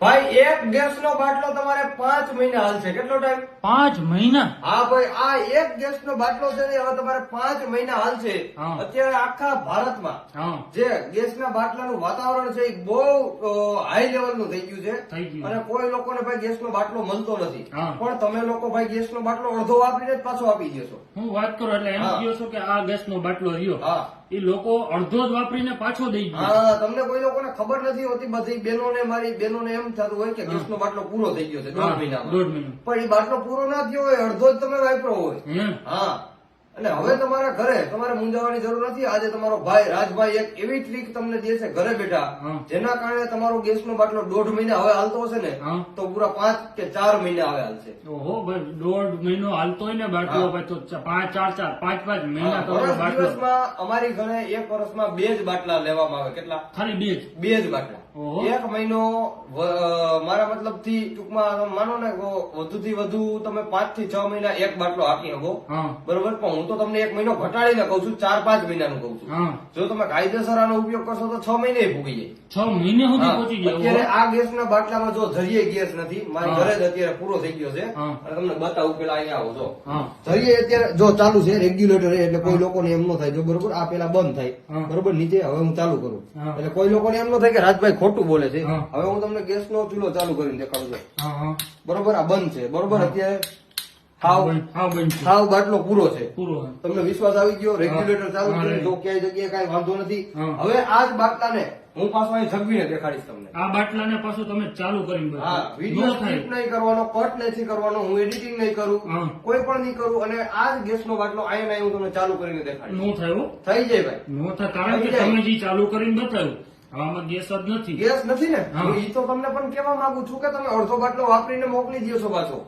ભાઈ એક ગેસ નો બાટલો તમારે 5 મહિના હાલશે. કેટલો ટાઈમ? 5 મહિના? હા ભાઈ, આ એક ગેસ નો બાટલો છે ને હવે તમારે 5 મહિના હાલશે. હા. અત્યારે આખા ભારતમાં હા જે ગેસના બાટલાનું વાતાવરણ છે એ બહુ હાઈ લેવલનું થઈ ગયું છે. થઈ ગયું. અને કોઈ લોકોને ભાઈ ગેસનો બાટલો મળતો નથી. હા. પણ તમે લોકો ભાઈ ગેસનો બાટલો અડધો વાપરીને જ પાછો આપી દેશો. હું વાત કરું એટલે એમ હા. કહો છો કે આ ગેસ નો બાટલો રહ્યો હા એ લોકો અડધો જ વાપરીને પાછો દઈ ગયો. હા, તમને કોઈ લોકોને ખબર નથી હોતી. બધી બહેનોને, મારી બહેનોને એમ થતું હોય કે ગેસનો બાટલો પૂરો થઈ ગયો છે 1.5 મહિનામાં. 1.5 મહિના. પણ એ બાટલો પૂરો ના થયો હોય, અડધો જ તમે વાપરો હોય. હે? હા, અને હવે તમારા ઘરે તમારે મૂંઝાવાની જરૂર નથી. આજે તમારો ભાઈ રાજભાઈ એક એવી ટ્રીક તમને દે છે ઘરે બેઠા, હા. જેના કારણે તમારો ગેસનો બાટલો 1.5 મહિના હવે હાલતો હશે ને હા. તો પૂરા 5 કે 4 મહિના હવે હાલશે. ઓહો ભાઈ, 1.5 મહિનો હાલતો હોય ને બાટલો, હા. ભાઈ તો 5 મહિના હા, તમારો વર્ષ બાટલો. દિવસમાં અમારી ઘરે એક વર્ષમાં 2 જ બાટલા લેવામાં આવે. કેટલા? ખાલી 2 જ. 2 જ બાટલા. ઓહો. એક મહિનો મારા મતલબ થી ટૂંકમાં તમે માનો ને વધુ થી વધુ તમે 5 થી 6 મહિના એક બાટલો આપી શકો. હા બરોબર, પણ હું તો તમને 1 મહિનો ઘટાડીને કઉ છું, 4-5 મહિનાનું કઉ છું. હા જો તમે કાયદેસર આનો ઉપયોગ કરશો તો 6 મહિને ભૂગી જાય. 6 મહિને સુધી હા, પહોંચી જાય. અત્યારે આ ગેસના બાટલામાં જો જરીએ ગેસ નથી. મારી હા. ઘરે જ અત્યારે પૂરો થઈ ગયો છે. હા. અને તમને બતાવું, પેલા અહીંયા આવો જો. હા જરીએ અત્યારે જો ચાલુ છે, રેગ્યુલેટર એટલે કોઈ લોકોને એમ ન થાય. જો બરોબર, આ પેલા બંધ થાય. હા. બરોબર, નીચે હવે હું ચાલુ કરું હા. એટલે કોઈ લોકોને એમ ન થાય કે રાજભાઈ ખોટું બોલે છે. હા. હવે હું તમને ગેસનો ચૂલો ચાલુ કરીને દેખાડું છું. હા હા બરોબર, આ બંધ છે. બરોબર, હા. અત્યારે હા બંધ છે. હાવ બાટલો પૂરો છે. પૂરો. તમને વિશ્વાસ આવી ગયો? રેગ્યુલેટર ચાલુ હા, કરીને right. જો ક્યાંય જગ્યાએ કાંઈ વાંધો નથી. હા. હવે આ જ બાટલાને હું પાછો અહીં જગવીને દેખાડીશ તમને. આ બાટલાને પાછું તમે ચાલુ કરીને હા, બતાવો. વિડીયો ન થાય. સ્કીપ નહીં કરવાનો, કટ નથી કરવાનો, હું એડિટિંગ નહીં કરું, હા. કોઈ પણ નહીં કરું. અને આ જ ગેસનો બાટલો અહીંયા હું તમને ચાલુ કરીને દેખાડીશ. નો થાય હો. થઈ જાય ભાઈ. નો થાય, કારણ કે થઈ જાય. તમે જે ચાલુ કરીને બતાવ્યું આમાં ગેસ જ નથી. ગેસ નથી ને, હા. હું ઈ તો તમને પણ કહેવા માંગુ છું કે તમે અડધો બાટલો વાપરીને મોકલી દો છો પાછો.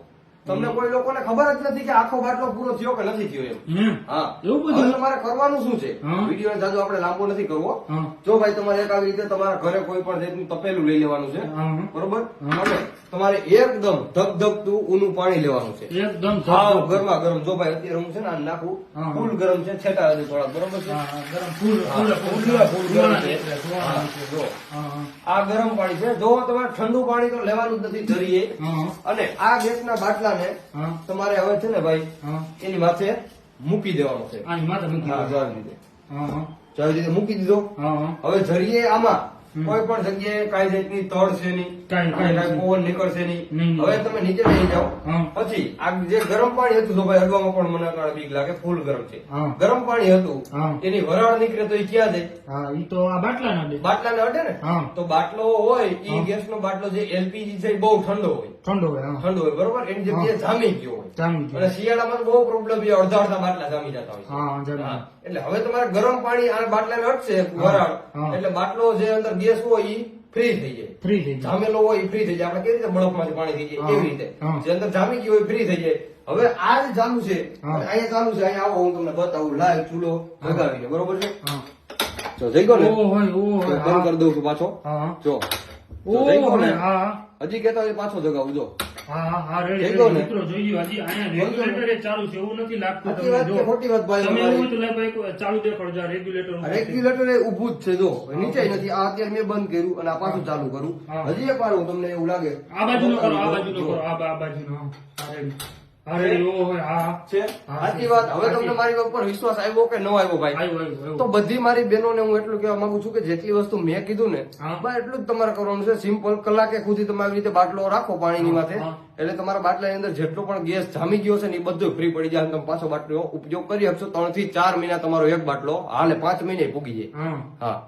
તમને કોઈ લોકોને ખબર જ નથી કે આખો બાટલો પૂરો થયો કે નથી થયો એમ. હે? હા, એવું બધું? હવે તમારે કરવાનું શું છે? હા. વિડીયો જાજો આપણે લાંબો નથી કરવો. હા. જો ભાઈ તમારે એક આવી રીતે તમારા ઘરે કોઈ પણ જાતનું તપેલું લઈ લેવાનું છે. હા. બરોબર, હા. અને તમારે એકદમ ધગધગતું ઊનું પાણી લેવાનું છે. એકદમ હાવ ગરમા ગરમ. જો ભાઈ અત્યારે હું છે ને આ નાખું, હા. ફૂલ ગરમ છે, છેટા હજુ થોડા. બરોબર છે? હા, હા, ગરમ ફૂલ હા, ફૂલ ફૂલ ગરમ છે. એટલે ધોવાના હા, છે. જો હા, હા. આ ગરમ પાણી છે. જો તમારે ઠંડુ પાણી તો લેવાનું જ નથી જરીએ. હા, અને આ ગેસના બાટલાને હા, તમારે હવે છે ને ભાઈ હા. એની માથે મૂકી દેવાનો છે. આની માથે મૂકી હા, દો. જો આવી રીતે. હા, હા. જો આવી રીતે મૂકી દીધો. હા, હા. હવે જરીએ આમાં હમ. કોઈ પણ જગ્યાએ કાંઈ જાતની તડ છે નહીં, કાંઈ કાંઈ નથી. પવન નીકળશે નહીં. નહીં. હવે તમે નીચે લઈ જાઓ. હા. પછી આ જે ગરમ પાણી હતું, તો ભાઈ હળવામાં પણ મને કાંઈ બીક લાગે, ફૂલ ગરમ છે. હા. ગરમ પાણી હતું, હા. એની વરાળ નીકળે તો એ ક્યાં જાય? હા, ઈ તો આ બાટલા ના દે. બાટલાને અડે ને. હા. તો બાટલો હોય એ હા. ગેસનો બાટલો જે એલપીજી છે એ બહુ ઠંડો હોય. ઠંડો હોય. હા. ઠંડો હોય, બરોબર, એની જગ્યાએ જામી ગયો હોય. જામી ગયું. અને શિયાળામાં તો બહુ પ્રોબ્લેમ છે, અડધા અડધા બાટલા જામી જતા હોય છે. હા, જામી. હા, એટલે હવે તમારે ગરમ પાણી આ બાટલાને અડશે વરાળ, હા. એટલે બાટલો જે અંદર ગેસ હોય એ ફ્રી થઈ જાય. ફ્રી થઈ જાય. જામેલો હોય એ ફ્રી થઈ જાય. આપણે કેવી રીતે બરફમાંથી પાણી થઈ જાય હા. એવી રીતે હા. જે અંદર જામી ગયું હોય ફ્રી થઈ જાય. હવે આ જ ચાલુ છે, હા. અને અહીંયા ચાલુ છે. અહીંયા આવો, હું તમને બતાવું લાઈવ ચૂલો હા. લગાવીને. બરોબર છે? હા. જો જઈ ગયો ને, ઓ હોય, ઓ તો હોય. બંધ કરી દઉં છું પાછો. હા, હા. જો ઓ જઈ ગયો ને, હોય. હા, હજી કેતા હોય પાછો જગાવું. જો હા, હા, હા, રેડી, જઈ ગયો રેડી. ને? મિત્રો જોઈ લો, હજી અહીંયા રેગ્યુલેટર એ ચાલુ છે એવું નથી લાગતું. સાચી તમે વાત જો. કે ખોટી વાત ભાઈ તમે એવું હોય તમારી? તો લે ભાઈ ચાલુ દેખાડો, આ રેગ્યુલેટર ઉપર છે. રેગ્યુલેટર એ ઊભું જ છે. જો નીચે નથી. આ અત્યારે મેં બંધ કર્યું અને આ પાછું ચાલુ કરું. હા. હજી એક વાર હું તમને એવું લાગે આ બાજુ નો કરો, આ બાજુ નો જો. કરો, આ બાજુ નો. હા, રેડી. હા, રેડી. ઓ હોય. હા, છે હા, સાચી છે. વાત. હવે સાચી. તમને મારી ઉપર વિશ્વાસ આવ્યો કે ન આવ્યો ભાઈ? આવ્યું, આવ્યું, આવ્યું. તો બધી મારી બહેનોને હું એટલું કહેવા માંગુ છું કે જેટલી વસ્તુ મેં કીધું ને, હા. બસ એટલું જ તમારે કરવાનું છે. સિમ્પલ કલાકે સુધી તમે આવી રીતે બાટલો રાખો પાણીની હા, માથે, હા. એટલે તમારા બાટલાની અંદર જેટલો પણ ગેસ જામી ગયો છે ને એ બધો ફ્રી પડી જાય અને તમે પાછો બાટલો ઉપયોગ કરી શકશો. 3 થી 4 મહિના તમારો એક બાટલો હાલે, 5 મહિને પૂગી જાય. હા. હા.